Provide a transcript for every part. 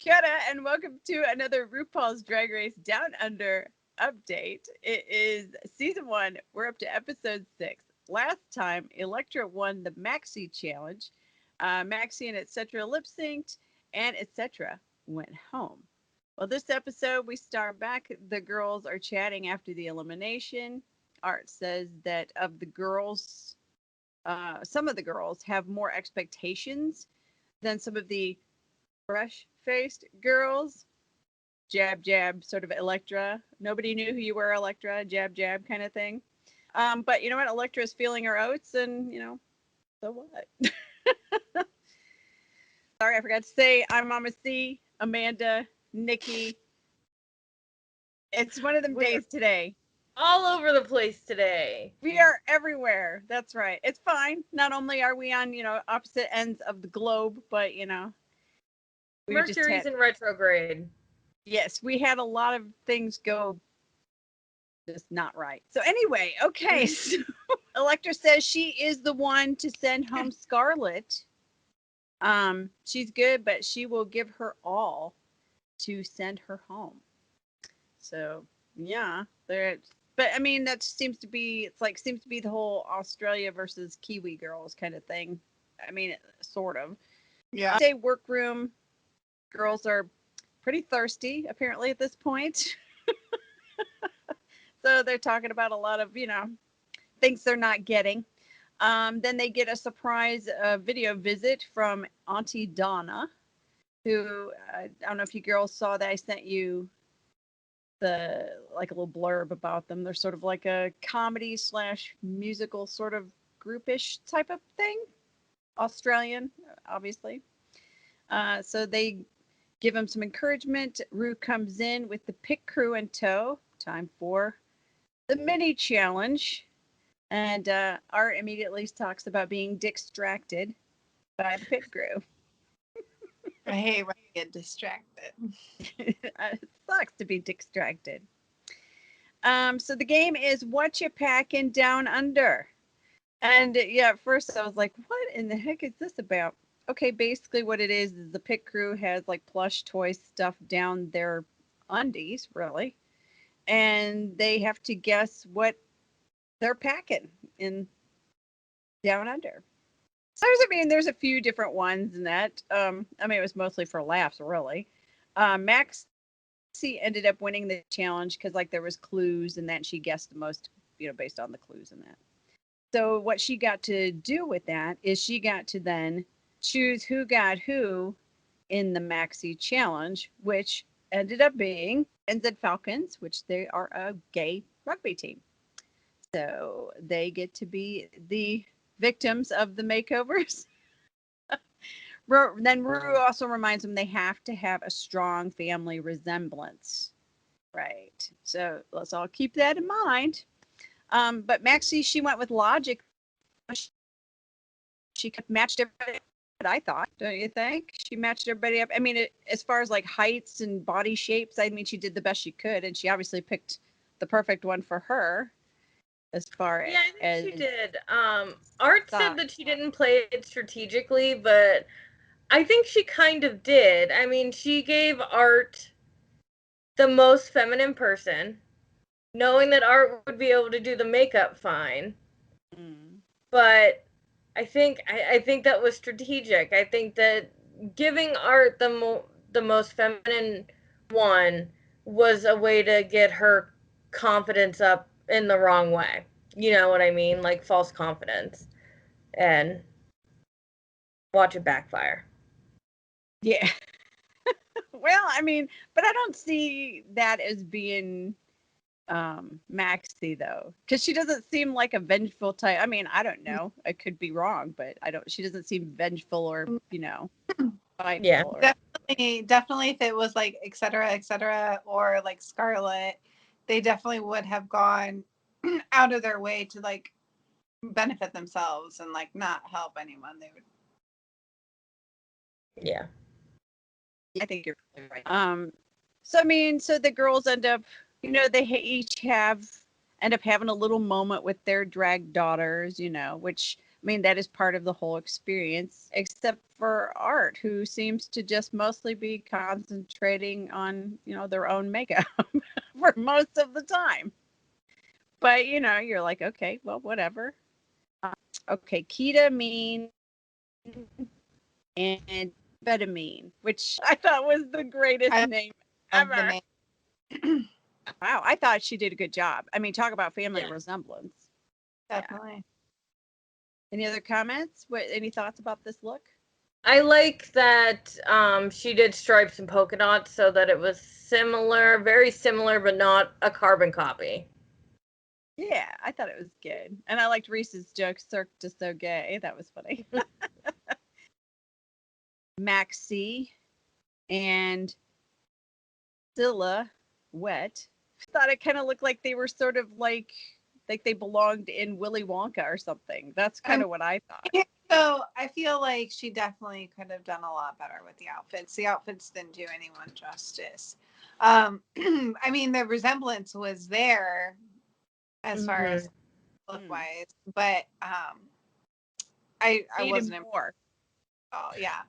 Kia ora, and welcome to another RuPaul's Drag Race Down Under update. It is season 1. We're up to episode 6. Last time, Electra won the Maxi challenge. Maxi and etc. lip synced, and etc. went home. Well, this episode, we start back. The girls are chatting after the elimination. Art says that of the girls, some of the girls have more expectations than some of the fresh-faced girls. Jab, jab, sort of Electra. Nobody knew who you were, Electra. Jab, jab kind of thing. But you know what? Electra's feeling her oats, and, so what? Sorry, I forgot to say, I'm Mama C, Amanda, Niki. It's one of them days today. All over the place today. We are everywhere. That's right. It's fine. Not only are we on, opposite ends of the globe, but, Mercury's in retrograde. Yes, we had a lot of things go just not right. So anyway, okay. So Electra says she is the one to send home Scarlett. She's good, but she will give her all to send her home. So yeah, but I mean that seems to be the whole Australia versus Kiwi girls kind of thing. I mean, sort of. Yeah. I'd say workroom girls are pretty thirsty apparently at this point. So they're talking about a lot of, things they're not getting. Then they get a surprise video visit from Auntie Donna, who, I don't know if you girls saw that I sent you a little blurb about them. They're sort of like a comedy / musical sort of groupish type of thing. Australian, obviously. So they give him some encouragement. Ru comes in with the pit crew in tow. Time for the mini challenge. And Art immediately talks about being distracted by the pit crew. I hate when I get distracted. It sucks to be distracted. So the game is What You Packin' Down Under. And yeah, at first I was like, what in the heck is this about? Okay, basically what it is the pit crew has like plush toy stuff down their undies, really. And they have to guess what they're packing in down under. So there's a few different ones in that. It was mostly for laughs, really. Maxi ended up winning the challenge because there was clues and that she guessed the most, based on the clues and that. So what she got to do with that is she got to then choose who got who in the Maxi challenge, which ended up being NZ Falcons, which they are a gay rugby team. So they get to be the victims of the makeovers. Then Ru also reminds them they have to have a strong family resemblance. Right. So let's all keep that in mind. But Maxi, she went with logic. She matched everybody, I thought, don't you think? She matched everybody up. I mean, as far as heights and body shapes, I mean, she did the best she could, and she obviously picked the perfect one for her. As far as I think she did. Art said that she didn't play it strategically, but I think she kind of did. I mean, she gave Art the most feminine person, knowing that Art would be able to do the makeup fine. But I think that was strategic. I think that giving Art the most feminine one was a way to get her confidence up in the wrong way. You know what I mean? Like false confidence. And watch it backfire. Yeah. Well, I mean, but I don't see that as being Maxi though, because she doesn't seem like a vengeful type. I mean, I don't know, I could be wrong, but she doesn't seem vengeful or yeah, or... definitely if it was etc or Scarlett, they definitely would have gone out of their way to benefit themselves and not help anyone. They would. Yeah, I think you're right. So the girls end up, they each end up having a little moment with their drag daughters, which mean, that is part of the whole experience, except for Art, who seems to just mostly be concentrating on, their own makeup for most of the time. But, you're like, okay, well, whatever. Okay, ketamine and amphetamine, which I thought was the greatest name ever. Wow, I thought she did a good job. I mean, talk about family resemblance. Definitely. Yeah. Any other comments? Any thoughts about this look? I like that she did stripes and polka dots so that it was similar, very similar, but not a carbon copy. Yeah, I thought it was good. And I liked Reese's joke, Cirque du So Gay. That was funny. Maxi and Zilla Wet. Thought it kind of looked like they were sort of like they belonged in Willy Wonka or something. That's kind of what I thought. So I feel like she definitely could have done a lot better with the outfits. The outfits didn't do anyone justice. I mean, the resemblance was there as far as look wise, but I wasn't more. Oh yeah.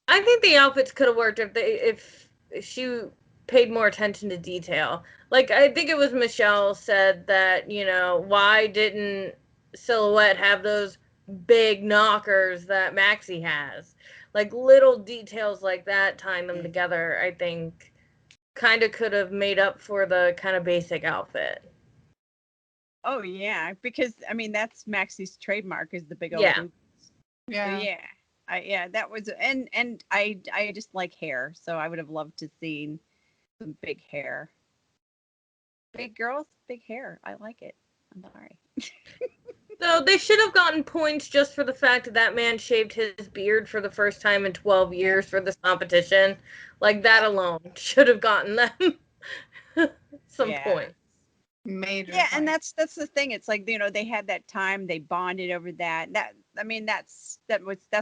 I think the outfits could have worked if she paid more attention to detail. Like, I think it was Michelle said that, why didn't Silhouette have those big knockers that Maxi has? Like, little details like that, tying them together, I think, kind of could have made up for the kind of basic outfit. Oh, yeah, because, I mean, that's Maxi's trademark is the big old boots. Yeah. So, yeah, that was, and I just like hair, so I would have loved to seen some big hair. Big girls, big hair. I like it. I'm sorry. So they should have gotten points just for the fact that that man shaved his beard for the first time in 12 years for this competition. Like, that alone should have gotten them some points. Major Yeah, point. and that's the thing. It's like, they had that time, they bonded over that. I mean, that's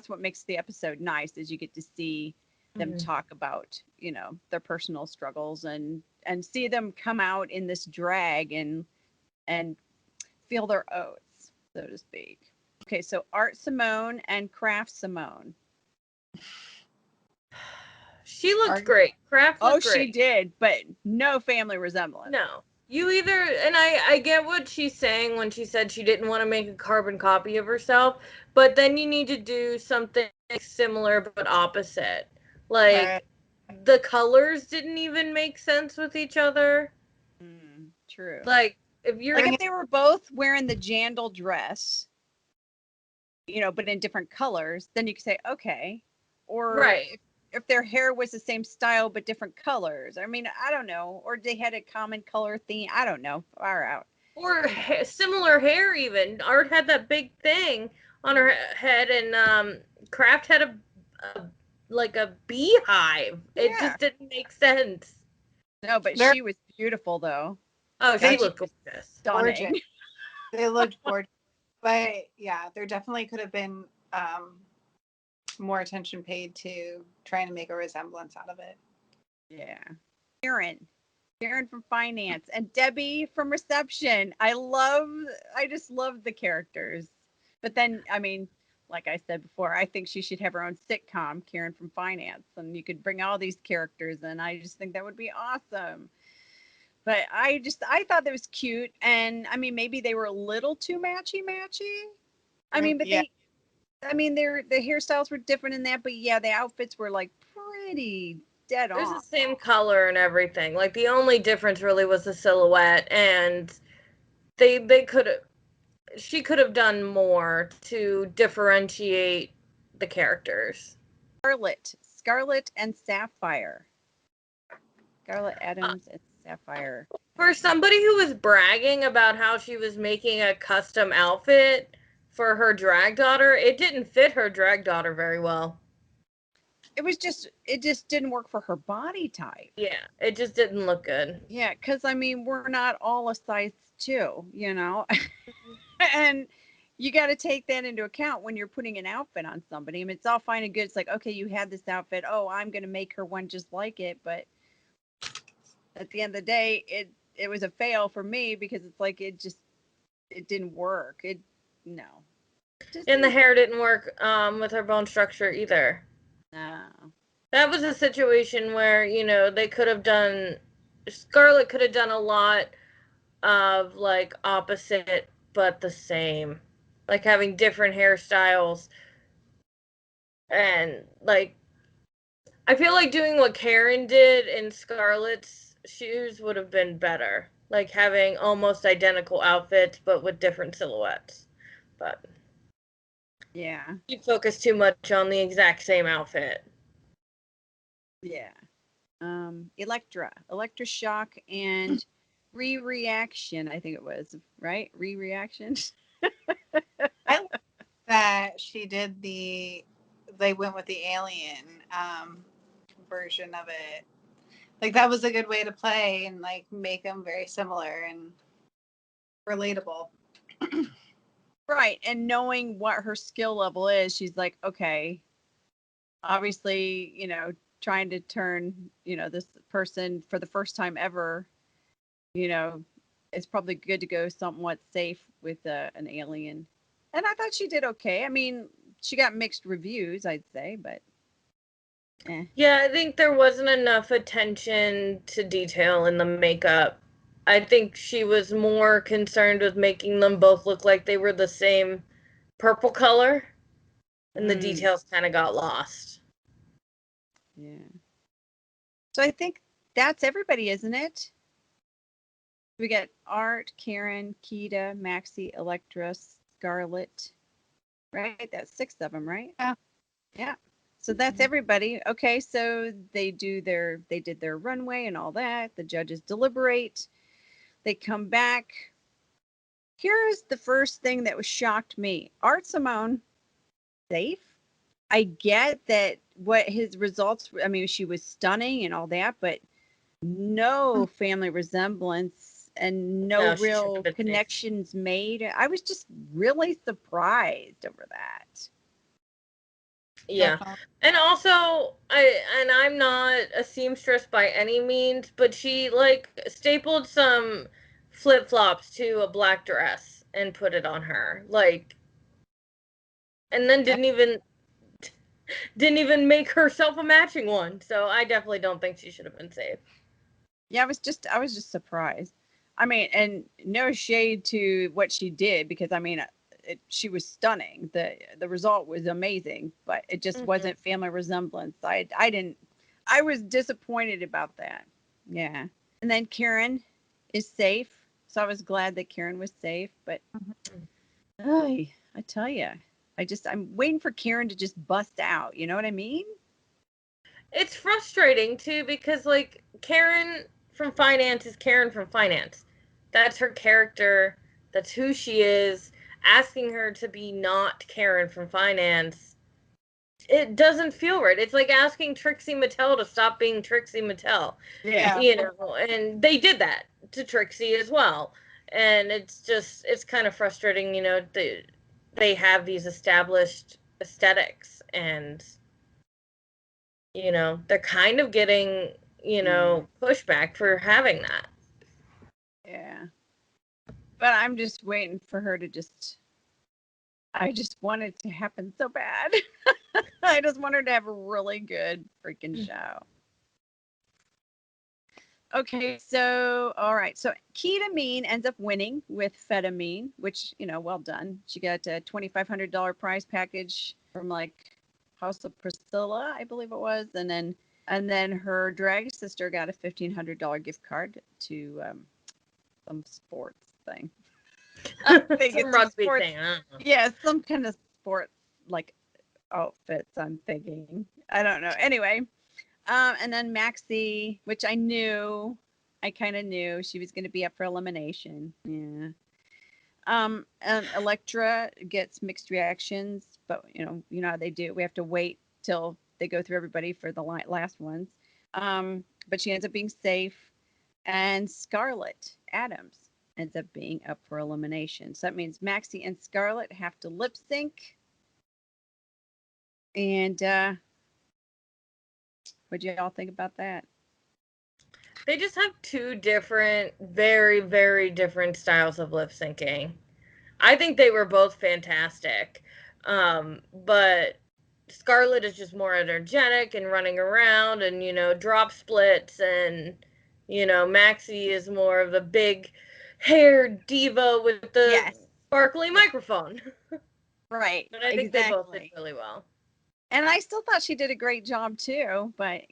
what makes the episode nice, is you get to see them talk about, their personal struggles and see them come out in this drag and feel their oats, so to speak. Okay, so Art Simone and Craft Simone. She looked great. Craft looked great. She did, but no family resemblance. No. You either, and I get what she's saying when she said she didn't want to make a carbon copy of herself, but then you need to do something similar but opposite. Like, the colors didn't even make sense with each other. True. Like, if they were both wearing the Jandal dress, but in different colors, then you could say, okay. Or if their hair was the same style but different colors. I mean, I don't know. Or they had a common color theme. I don't know. Far out. Or similar hair even. Art had that big thing on her head, and Craft had a beehive. Yeah. It just didn't make sense. No, but she was beautiful though. Oh, she looked gorgeous. Stunning. They looked gorgeous. But yeah, there definitely could have been more attention paid to trying to make a resemblance out of it. Yeah. Karen from finance and Debbie from reception. I just love the characters. But then, I mean, like I said before, I think she should have her own sitcom, Karen from finance, and you could bring all these characters and I just think that would be awesome. But I thought that was cute, and I mean, maybe they were a little too matchy. I mean, but the hairstyles were different in that, but yeah, the outfits were like pretty dead on. There's the same color and everything. Like, the only difference really was the silhouette, and she could have done more to differentiate the characters. Scarlett and Sapphire. Scarlett Adams and Sapphire. For somebody who was bragging about how she was making a custom outfit for her drag daughter, it didn't fit her drag daughter very well. It just didn't work for her body type. Yeah, it just didn't look good. Yeah, because I mean, we're not all a size 2, and you got to take that into account when you're putting an outfit on somebody. I mean, it's all fine and good. It's like, okay, you had this outfit. Oh, I'm going to make her one just like it. But at the end of the day, it was a fail for me because it's like it didn't work. No. And the hair didn't work with her bone structure either. No. That was a situation where, you know, they could have done, Scarlett could have done a lot of, like, opposite but the same. Like, having different hairstyles. And, like, I feel like doing what Karen did in Scarlett's shoes would have been better. Like, having almost identical outfits, but with different silhouettes. But yeah, you focus too much on the exact same outfit. Yeah. Electra shock and reaction, I think it was, right? Reaction. I like that she did they went with the alien version of it. Like that was a good way to play and like make them very similar and relatable. Right. And knowing what her skill level is, she's like, okay, obviously, you know, trying to turn, you know, this person for the first time ever, you know, it's probably good to go somewhat safe with an alien. And I thought she did okay. I mean, she got mixed reviews, I'd say, but yeah, I think there wasn't enough attention to detail in the makeup. I think she was more concerned with making them both look like they were the same purple color, and the details kind of got lost. Yeah. So I think that's everybody, isn't it? We got Art, Karen, Keita, Maxi, Electra, Scarlett. Right? That's 6 of them, right? Yeah. Yeah. So that's everybody. Okay, so they did their runway and all that. The judges deliberate. They come back. Here's the first thing that was shocked me. Art Simone, safe. I get that what his results, I mean, she was stunning and all that, but no family resemblance and no real connections made. I was just really surprised over that. Yeah. And also, I'm not a seamstress by any means, but she like stapled some flip-flops to a black dress and put it on her. Like, and then didn't even make herself a matching one. So I definitely don't think she should have been safe. Yeah, I was just surprised. I mean, and no shade to what she did because I mean, she was stunning. The result was amazing, but it just wasn't family resemblance. I was disappointed about that. Yeah. And then Karen is safe. So I was glad that Karen was safe, but I tell you, I'm waiting for Karen to just bust out. You know what I mean? It's frustrating too because like Karen from finance is Karen from finance. That's her character. That's who she is. Asking her to be not Karen from finance, it doesn't feel right. It's like asking Trixie Mattel to stop being Trixie Mattel. Yeah. You know, and they did that to Trixie as well. And it's kind of frustrating, you know, they have these established aesthetics and, you know, they're kind of getting, you know, pushback for having that. Yeah. But I'm just waiting for her to I just want it to happen so bad. I just want her to have a really good freaking show. Okay, so all right. So Ketamine ends up winning with Fetamine, which, you know, well done. She got a $2,500 prize package from like House of Priscilla, I believe it was, and then her drag sister got a $1,500 gift card to some sports thing. Some rugby sports, thing. I don't know. Yeah, some kind of sports like outfits. I'm thinking. I don't know. Anyway, and then Maxi, which I kind of knew she was going to be up for elimination. Yeah. And Electra gets mixed reactions, but you know how they do. We have to wait till they go through everybody for the last ones. But she ends up being safe, and Scarlett Adams ends up being up for elimination. So that means Maxi and Scarlett have to lip sync. And what do you all think about that? They just have two different, very, very different styles of lip syncing. I think they were both fantastic. But Scarlett is just more energetic and running around and, drop splits. And, Maxi is more of the big haired diva with the sparkly microphone. Right. But I think they both did really well. And I still thought she did a great job too. But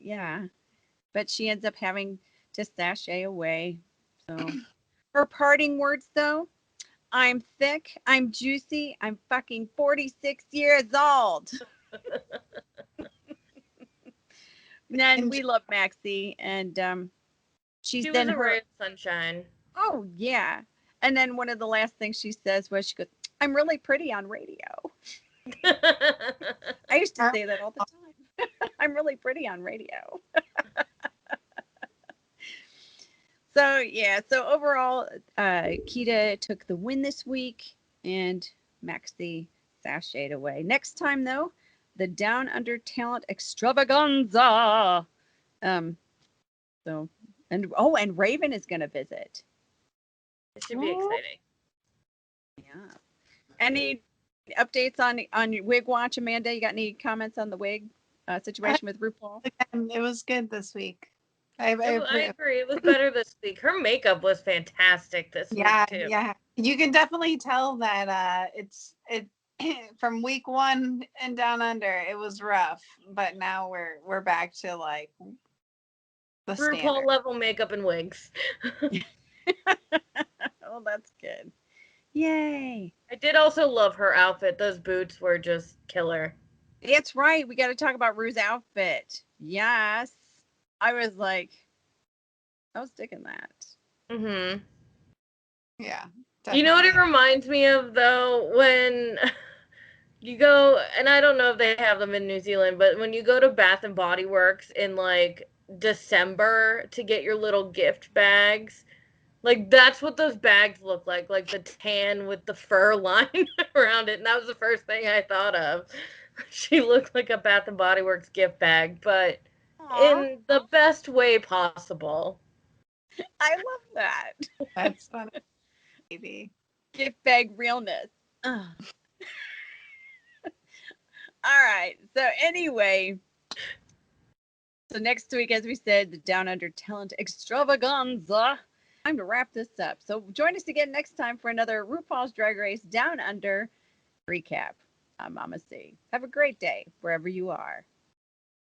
but she ends up having to sashay away. So her parting words, though, I'm thick, I'm juicy, I'm fucking 46 years old. And we love Maxi, and she was then a ray of sunshine. Oh yeah, and then one of the last things she says was, she goes, "I'm really pretty on radio." I used to say that all the time. I'm really pretty on radio. So overall, Kita took the win this week, and Maxi sashayed away. Next time, though, the Down Under Talent Extravaganza. And Raven is going to visit. It should be exciting. Yeah. Any updates on Wig Watch, Amanda? You got any comments on the wig situation with RuPaul? It was good this week. I agree. It was better this week. Her makeup was fantastic this week too. Yeah. You can definitely tell that it from week 1 and down under, it was rough, but now we're back to like the RuPaul standard level makeup and wigs. Oh, that's good. Yay. I did also love her outfit. Those boots were just killer. That's right. We got to talk about Rue's outfit. Yes. I was digging that. Mm-hmm. Yeah. Definitely. You know what it reminds me of, though? When you go, and I don't know if they have them in New Zealand, but when you go to Bath and Body Works in, like, December to get your little gift bags, like, that's what those bags look like the tan with the fur line around it, and that was the first thing I thought of. She looked like a Bath and Body Works gift bag, but in the best way possible. I love that. That's funny, baby. Gift bag realness. All right. So anyway, so next week, as we said, the Down Under Talent Extravaganza. Time to wrap this up. So join us again next time for another RuPaul's Drag Race Down Under recap. I'm Mama C. Have a great day wherever you are.